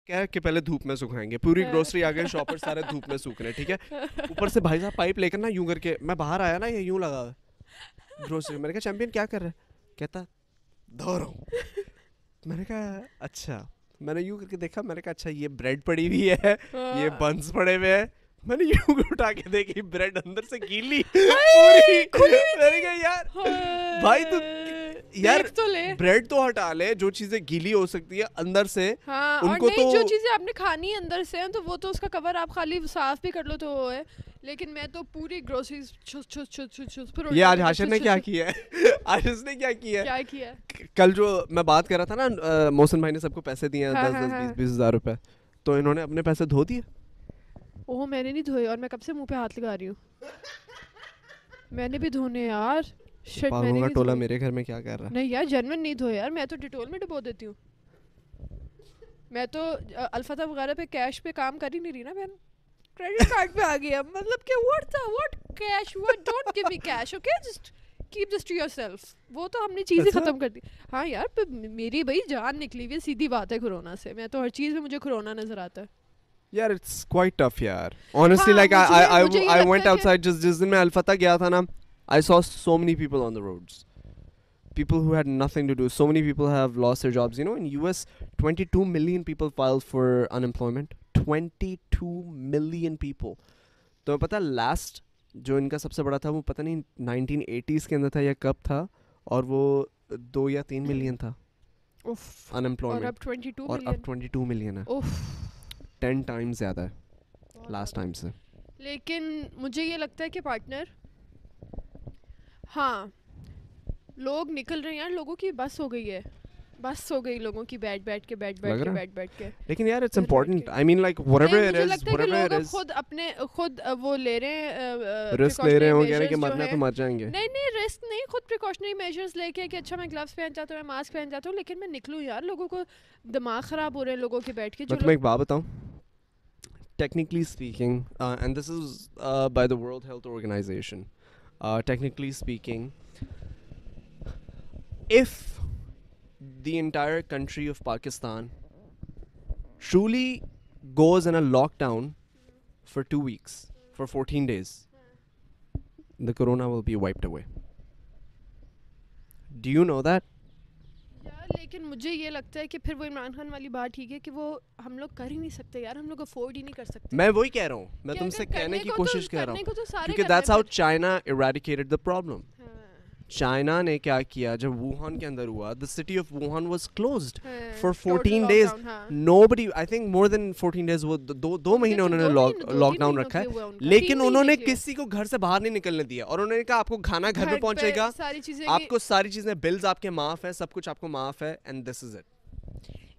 کیا کہ پہلے دھوپ میں سکھائیں گے, پوری گروسری آ گئی, شاپر سارے دھوپ میں سوکھ رہے ہیں, ٹھیک ہے. اوپر سے بھائی صاحب پائپ لے کر نا یوں کر کے, میں باہر آیا نا یہ یوں لگا گروسری, میں نے کہا چیمپئن کیا کر رہے, کہتا دھو رہا ہوں. میں نے کہا اچھا, میں نے یوں کر کے دیکھا, میں نے کہا اچھا یہ بریڈ پڑی ہوئی ہے, یہ بنس پڑے ہوئے ہیں, میں نے یوں اٹھا کے دیکھی بریڈ اندر سے گیلی پوری. میں نے کہا یار بھائی تو یار بریڈ تو ہٹا لے, جو چیزیں گیلی ہو سکتی ہے اندر سے ان کو تو, جو چیزیں آپ نے کھانی ہے اندر سے تو وہ تو اس کا کور آپ خالی صاف بھی کر لو تو وہ ہے. لیکن میں تو پوری گروسریز یہ آج حاشر نے کیا کیا ہے, آج اس نے کیا کیا ہے, کل جو میں بات کر رہا تھا نا, محسن بھائی نے سب کو پیسے دیے ہیں 10-20 ہزار روپے, تو انہوں نے اپنے پیسے دھو دیے. اوہ میں نے نہیں دھوئے, اور میں کب سے منہ پہ ہاتھ لگا رہی ہوں, میں نے بھی دھونے یار. پاگلوں کا ٹولہ میرے گھر میں کیا کر رہا ہے. نہیں یار جنون نہیں دھوئے یار, میں تو ڈیٹول میں ڈبو دیتی ہوں. میں تو الفتح وغیرہ پہ کیش پہ کام کر ہی نہیں رہی نا, میں کریڈٹ کارڈ پہ آ گیا. مطلب کہ what cash, what don't give me cash, okay, just keep this to yourself. وہ تو ہم نے چیزیں ختم کر دی. ہاں یار میری بھائی جان نکلی ہوئی ہے, سیدھی بات ہے کورونا سے. میں تو ہر چیز میں مجھے کورونا نظر آتا ہے. یار it's quite tough yaar, honestly. Like I went outside جس دن میں الفتح گیا تھا نا, I saw so many people on the roads, people who had nothing to do. So many people have lost their jobs. You know, in US 22 million people filed for unemployment. 22 million people. تو پتہ last جو ان کا سب سے بڑا تھا وہ پتہ نہیں 1980s کے اندر تھا یا کب تھا, اور وہ 2 یا 3 ملین تھا unemployment, اور اب 22 ملین ہے. 10 ٹائمز زیادہ ہے لاسٹ ٹائم سے. لیکن مجھے یہ لگتا ہے کہ پارٹنر, ہاں لوگ نکل رہے ہیں یار, لوگوں کی بس ہو گئی ہے, بس ہو گئی لوگوں کی بیٹھ کے. لیکن یار it's important, I mean like whatever it is, خود وہ لے رہے ہیں, رسک لے رہے ہوں, کہہ رہے ہیں کہ مرنا تو مر جائیں گے. نہیں رسک نہیں, خود پریکاشنری میجرز لے کے کہ اچھا میں گلوز پہن جاتا ہوں, میں ماسک پہن جاتا ہوں, لیکن میں نکلوں یار. لوگوں کو دماغ خراب ہو رہے ہیں لوگوں کے بیٹھ کے. میں تمہیں ایک بات بتاؤں, technically speaking, and this is by the World Health Organization, technically speaking, if the entire country of Pakistan truly goes in a lockdown for 2 weeks, for 14 days, the corona will be wiped away. Do you know that? لیکن مجھے یہ لگتا ہے کہ پھر وہ عمران خان والی بات ٹھیک ہے کہ وہ ہم لوگ کر ہی نہیں سکتے یار, ہم لوگ افورڈ ہی نہیں کر سکتے. میں وہی کہہ رہا ہوں, میں تم سے کہنے کی کوشش کر رہا ہوں, کیونکہ that's how China eradicated the problem. China نے کیا کیا جب ووہان کے اندر ہوا, the city of Wuhan was closed for 14 days. Nobody, I think more than 14 days, وہ 2 مہینے انہوں نے لاک ڈاؤن رکھا ہے, لیکن انہوں نے کسی کو گھر سے باہر نہیں نکلنے دیا, اور انہوں نے کہا آپ کو کھانا گھر میں پہنچے گا, آپ کو ساری چیزیں, بلز آپ کے معاف ہے, سب کچھ آپ کو معاف ہے, and this is it.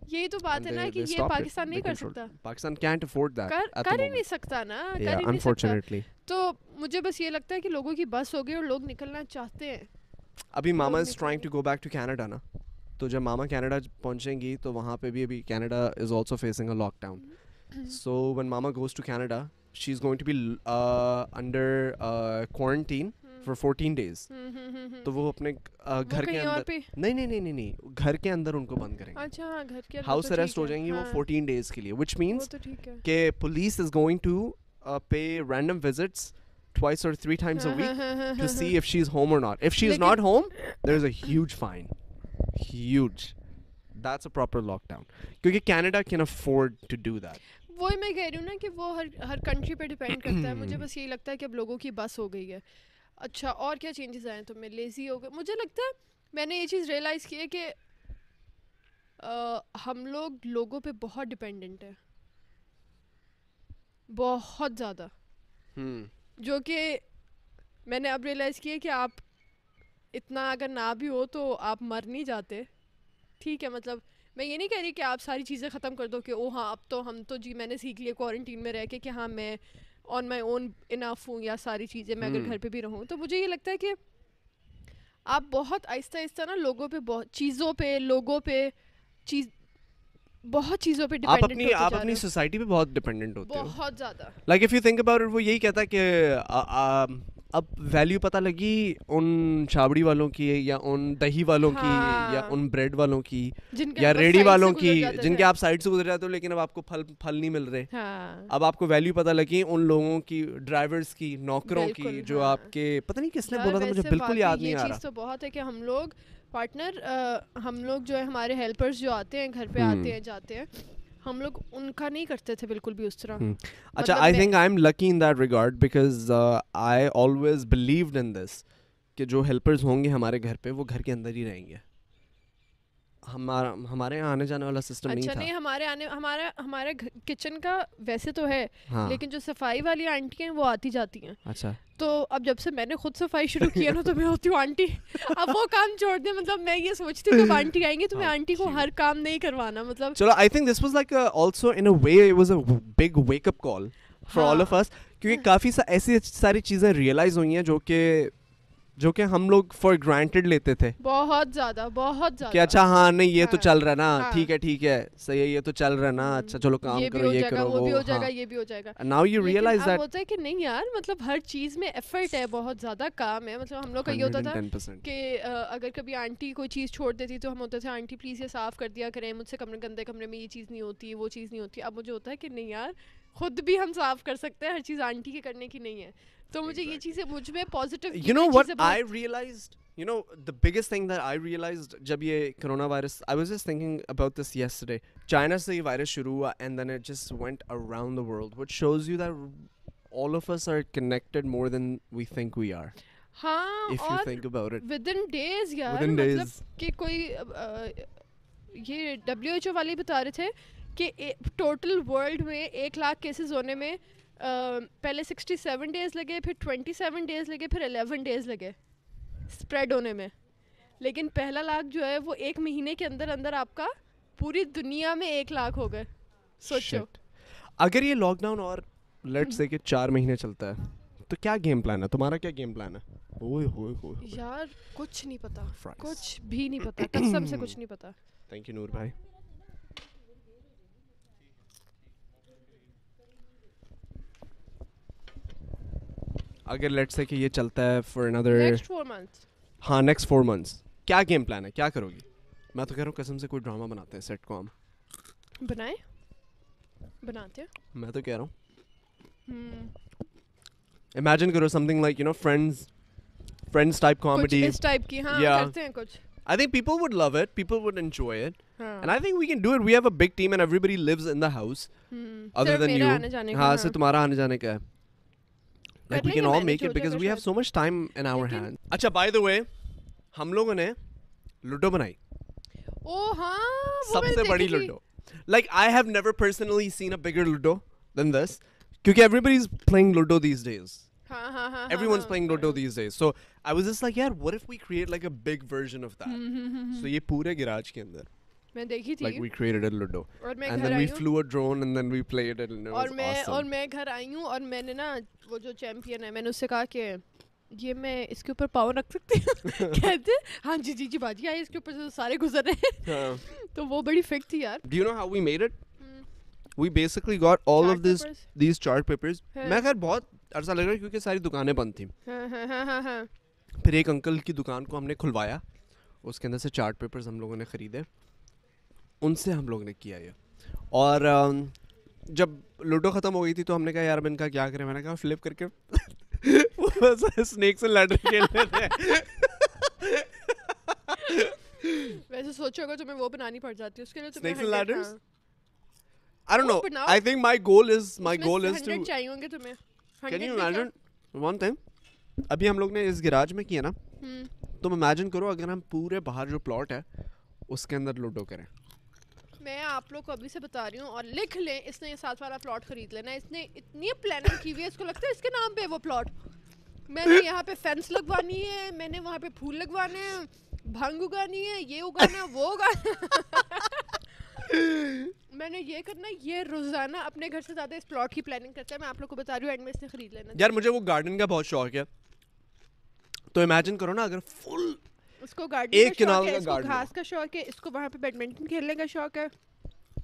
یہی تو بات ہے نا کہ یہ پاکستان نہیں کر سکتا, پاکستان can't afford that, کر ہی نہیں سکتا نا, کر ہی نہیں سکتا. تو مجھے بس یہ لگتا ہے کہ لوگوں کی بس ہو گئی اور لوگ نکلنا چاہتے ہیں. ابھی mama is trying to go back to Canada نا, تو جب ماما کینیڈا پہنچیں گی تو وہاں پہ بھی ابھی Canada is also facing a lockdown. So when mama goes to Canada she is going to be under quarantine for 14 days. تو وہ اپنے گھر کے اندر نہیں گھر کے اندر ان کو بند کریں گے, ہاؤس اریسٹ ہو جائیں گی وہ 14 days کے لیے, which means کہ police is going to pay random visits twice or 3 times a week to see if she's home or not. If she is not home, there is a huge fine. Huge. That's a proper lockdown. Kyunki Canada can afford to do that. وہی میں کہہ رہی ہوں نا کہ وہ ہر country پہ depend کرتا ہے. مجھے بس یہی لگتا ہے کہ اب لوگوں کی بس ہو گئی ہے. اچھا اور کیا چینجز آئے تو میں لیزی ہو گئے. مجھے لگتا ہے میں نے یہ چیز ریئلائز کی ہے کہ ہم لوگ لوگوں پہ بہت ڈپینڈنٹ ہیں, بہت زیادہ, جو کہ میں نے اب ریئلائز کیا کہ آپ اتنا اگر نہ بھی ہو تو آپ مر نہیں جاتے. ٹھیک ہے, مطلب میں یہ نہیں کہہ رہی کہ آپ ساری چیزیں ختم کر دو کہ او ہاں اب تو ہم تو جی میں نے سیکھ لیا کوارنٹین میں رہ کے کہ ہاں میں آن مائی اون انف ہوں یا ساری چیزیں میں اگر گھر پہ بھی رہوں. تو مجھے یہ لگتا ہے کہ آپ بہت آہستہ آہستہ نا لوگوں پہ, بہت چیزوں پہ, لوگوں پہ, بہت چیزوں پہ ڈیپینڈنٹ ہوتے جا رہے ہیں. آپ اپنی سوسائٹی پہ بہت ڈیپینڈنٹ ہوتے ہو بہت زیادہ. Like if you think about it, وہ یہی کہتا ہے کہ اب ویلیو پتہ لگی ان چھابڑی والوں کی یا ان دہی والوں کی یا ان بریڈ والوں کی یا ریڑی والوں کی جن کے آپ سائڈ سے گزر جاتے ہو لیکن اب آپ کو پھل نہیں مل رہے. اب آپ کو ویلیو پتہ لگی ان لوگوں کی, ڈرائیورز کی, نوکروں کی, جو آپ کے پتہ نہیں کس نے بولا تھا, مجھے بالکل یاد نہیں آ رہا. یہ چیز تو بہت ہے کہ ہم لوگ پارٹنر, ہم لوگ جو ہے ہمارے ہیلپرز جو آتے ہیں گھر پہ آتے ہیں جاتے ہیں, ہم لوگ ان کا نہیں کرتے تھے بالکل بھی اس طرح. اچھا, I think I'm lucky in that regard because I always believed in this کہ جو ہیلپرز ہوں گے ہمارے گھر پہ وہ گھر کے اندر ہی رہیں گے. ہمارے یہاں آنے جانے والا سسٹم نہیں تھا. اچھا نہیں, ہمارے کچن کا ویسے تو ہے, لیکن جو صفائی والی آنٹی ہیں وہ آتی جاتی ہیں. اچھا, تو اب جب سے میں نے خود صفائی شروع کی ہے نا تو میں ہوتی ہوں آنٹی, اب وہ کام چھوڑ دیں. مطلب میں یہ سوچتی ہوں کہ آنٹی آئیں گی تو میں آنٹی کو ہر کام نہیں کروانا. مطلب چلو, I think this was like also in a way it was a big wake up call for all of us, کیونکہ کافی ایسی ساری چیزیں ریئلائز ہوئی ہیں جو کہ ہم لوگ فار گرانٹیڈ لیتے تھے بہت زیادہ کہ اچھا ہاں نہیں یہ تو چل رہا نا, ٹھیک ہے صحیح ہے, یہ تو چل رہا نا, اچھا چلو کام کرو, یہ کرو, وہ بھی ہو جائے گا, یہ بھی ہو جائے گا. ناؤ یو ریئلائز دیٹ ہوتا ہے کہ نہیں یار, مطلب ہر چیز میں ایفرٹ ہے, بہت زیادہ کام ہے. مطلب ہم لوگ کا یہ ہوتا تھا کہ اگر کبھی آنٹی کوئی چیز چھوڑ دیتی تو ہم ہوتے تھے آنٹی پلیز یہ صاف کر دیا کریں, مجھ سے گندے کمرے میں یہ چیز نہیں ہوتی, وہ چیز نہیں ہوتی. اب مجھے ہوتا ہے کہ نہیں یار, خود بھی ہم صاف کر سکتے ہیں, ہر چیز آنٹی کے کرنے کی نہیں ہے. تو مجھے یہ چیزیں مجھ میں positive, you know what I realized, you know the biggest thing that I realized جب یہ corona virus, I was just thinking about this yesterday, China سے یہ وائرس شروع ہوا and then it just went around the world, which shows you that all of us are connected more than we think we are. ہاں, if you think about it within days یار, مطلب کہ کوئی یہ WHO والے بتا رہے تھے کہ ٹوٹل ورلڈ میں 1 لاکھ کیسز ہونے میں پہلے 67 ڈیز لگے, پھر 27 ڈیز لگے, پھر 11 ڈیز لگے اسپریڈ ہونے میں. لیکن پہلا لاکھ جو ہے وہ 1 مہینے کے اندر اندر آپ کا پوری دنیا میں 1 لاکھ ہو گئے. سوچو اگر یہ لاک ڈاؤن اور لیٹس سے کہ 4 مہینے چلتا ہے تو کیا گیم پلان ہے تمہارا, کیا گیم پلان ہے؟ اوئے ہوئے ہوئے یار کچھ نہیں پتا, کچھ بھی نہیں پتا, قسم سے کچھ نہیں پتا. تھینک یو نور بھائی. اگر لیٹس سے کہ یہ چلتا ہے فار another نیکسٹ 4 months, ہاں نیکسٹ 4 months, کیا گیم پلان ہے, کیا کرو گی؟ میں تو کہہ رہا ہوں قسم سے کوئی ڈرامہ بناتے ہیں, سیٹ کو ہم بناتے ہیں. میں تو کہہ رہا ہوں امیجن کرو something like you know friends type comedy, us type کی. ہاں کرتے ہیں کچھ. I think people would love it, people would enjoy it, and I think we can do it. We have a big team and everybody lives in the house other than you. ہاں سے تمہارا آنے جانے کا ہے. Like we can all make it because we have so much time in our hands. اچھا by the way, ہم لوگوں نے لوڈو بنائی. او ہاں, سب سے بڑی ludo. Like I have never personally seen a bigger ludo than this. کیونکہ everybody is playing ludo these days. Everyone's playing ludo these days. So I was just like, yaar, what if we create like a big version of that? So یہ پورے grudge کے اندر میں دیکھی تھی, like we created a ludo and then we flew a drone and then we played it and it was awesome. اور میں گھر آئی ہوں اور میں نے نا وہ جو چیمپئن ہے میں نے اس سے کہا کہ یہ میں اس کے اوپر پاور رکھ سکتی ہوں. کہتے ہاں جی جی جی باجی آئے, اس کے اوپر سے سارے گزر رہے ہیں. تو وہ بڑی فٹ تھی یار. Do you know how we made it? We basically got all of these chart papers. میں خیر بہت عرصہ لگ رہا ہے کیونکہ ساری دکانیں بند تھیں. پھر ایک انکل کی دکان کو ہم نے کھلوایا, اس کے اندر سے چارٹ پیپرز ہم لوگوں نے خریدے, ان سے ہم لوگوں نے کیا یہ. اور جب لوڈو ختم ہو گئی تھی تو ہم نے کہا یار اب ان کا کیا کریں, میں نے کہا فلپ کر کے اسنیکس اینڈ لیڈر کھیل لیتے ہیں. ویسے سوچو اگر تمہیں وہ بنانی پڑ جاتی ہے اس کے لیے snakes and ladders. I don't know. I think my goal is to 100 چاہیے ہوں گے تمہیں. Can you imagine one thing? ابھی ہم لوگ نے اس گراج میں کیا نا, تم امیجن کرو اگر ہم پورے باہر جو پلاٹ ہے اس کے اندر لوڈو کریں. میں آپ لوگ کو ابھی سے بتا رہی ہوں اور لکھ لیں, اس نے یہ 7 والا پلاٹ خرید لینا. اس نے اتنی پلاننگ کی ہوئی ہے, اس کو لگتا ہے اس کے نام پہ وہ پلاٹ. میں نے یہاں پہ فینس لگوانی ہے, میں نے وہاں پہ پھول لگوانے ہیں, بھنگ اگانی ہے, یہ اگانا وہ اگانا, میں نے یہ کرنا. یہ روزانہ اپنے گھر سے زیادہ اس پلاٹ کی پلاننگ کرتا ہے. میں آپ لوگ کو بتا رہی ہوں, اینڈ میں اس نے خرید لینا. یار مجھے وہ گارڈن کا بہت شوق ہے, تو امیجن کرو نا اگر فل اس کو گارڈن ایک کنال کا گھاس کا شوق ہے, اس کو وہاں پہ بیڈمنٹن کھیلنے کا شوق ہے,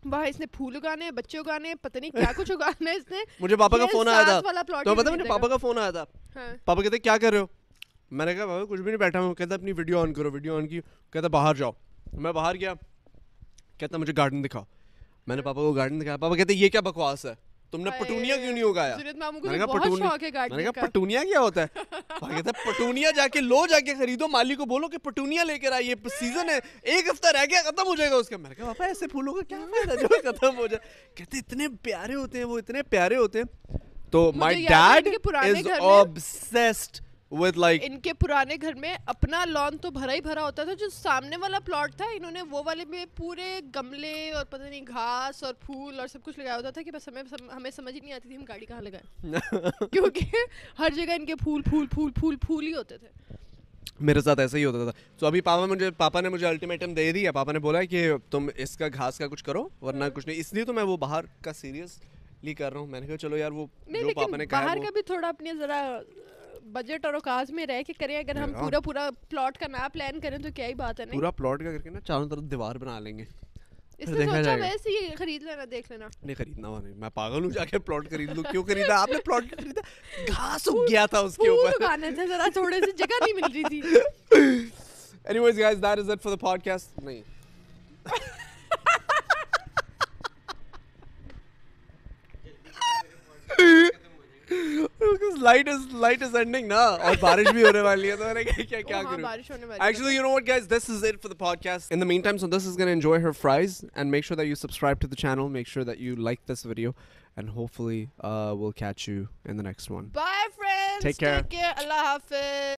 وہاں اس نے پھول اگانے ہیں, بچے اگانے ہیں, پتہ نہیں کیا کچھ اگانا ہے اس نے. مجھے پاپا کا فون آیا تھا, تو پتہ مجھے پاپا کا فون آیا تھا, پاپا کہتے کیا کر رہے ہو, میں نے کہا بابا کچھ بھی نہیں, بیٹھا ہوں. کہتا اپنی ویڈیو آن کرو, ویڈیو آن کی, کہتا باہر جاؤ. میں باہر گیا, کہتا مجھے گارڈن دکھاؤ. میں نے پاپا کو گارڈن دکھایا, پاپا کہتے یہ کیا بکواس ہے, تم نے پٹونیا کیوں نہیں اگایا. میں نے کہا پٹونیا کیا ہوتا ہے. پاپا کہتا ہے پٹونیا جا کے لو, جا کے خریدو, مالی کو بولو کہ پٹونیا لے کر آئے, یہ سیزن ہے, ایک ہفتہ رہ گیا ختم ہو جائے گا اس کا. میں نے کہا پاپا ایسے پھولوں کا کیا فائدہ جو ختم ہو جائے. کہتے اتنے پیارے ہوتے ہیں وہ, اتنے پیارے ہوتے ہیں. تو my dad is obsessed with like, ان کے پرانے گھر میں اپنا لان تو بھرا ہی بھرا ہوتا تھا. جو سامنے والا پلاٹ تھا انہوں نے وہ والے میں پورے گملے اور پتہ نہیں گھاس اور پھول اور سب کچھ لگایا ہوتا تھا کہ بس ہمیں سمجھ ہی نہیں آتی تھی ہم گاڑی کہاں لگائیں, کیونکہ ہر جگہ ان کے پھول پھول پھول پھول پھول ہی ہوتے تھے. میرے ساتھ ایسا ہی ہوتا تھا. تو ابھی پاپا نے مجھے الٹیمیٹم دے دیا. پاپا نے بولا کہ تم اس کا گھاس کا کچھ کرو ورنہ کچھ نہیں. اس لیے تو میں وہ باہر کا سیریسلی کر رہا ہوں. میں نے کہا چلو یار وہ جو پاپا نے کہا, باہر کا بھی تھوڑا اپنی ذرا بجٹ اور اوقات میں رہ کے کریں. اگر ہم پورا پلاٹ کا نہ پلان کریں تو کیا ہی بات ہے. پورا پلاٹ کا کر کے نا چاروں طرف دیوار بنا لیں گے. اس نے سوچا ویسے ہی خرید لینا, دیکھ لینا. نہیں خریدنا نہیں, میں پاگل ہوں جا کے پلاٹ خرید لوں. کیوں خریدا آپ نے پلاٹ, خریدا گھاس اگ گیا تھا اس کے اوپر, اگانے تھے ذرا, تھوڑے سی جگہ نہیں مل رہی تھی. Anyways guys, that is it for the podcast. نہیں light is ending نا, اور بارش بھی ہونے والی ہے, تو میں نے کہا کیا کروں. Actually, you know what guys, this is it for the podcast. In the meantime, so this is going to enjoy her fries and make sure that you subscribe to the channel, make sure that you like this video, and hopefully we'll catch you in the next one. Bye friends, take care, Allah Hafiz.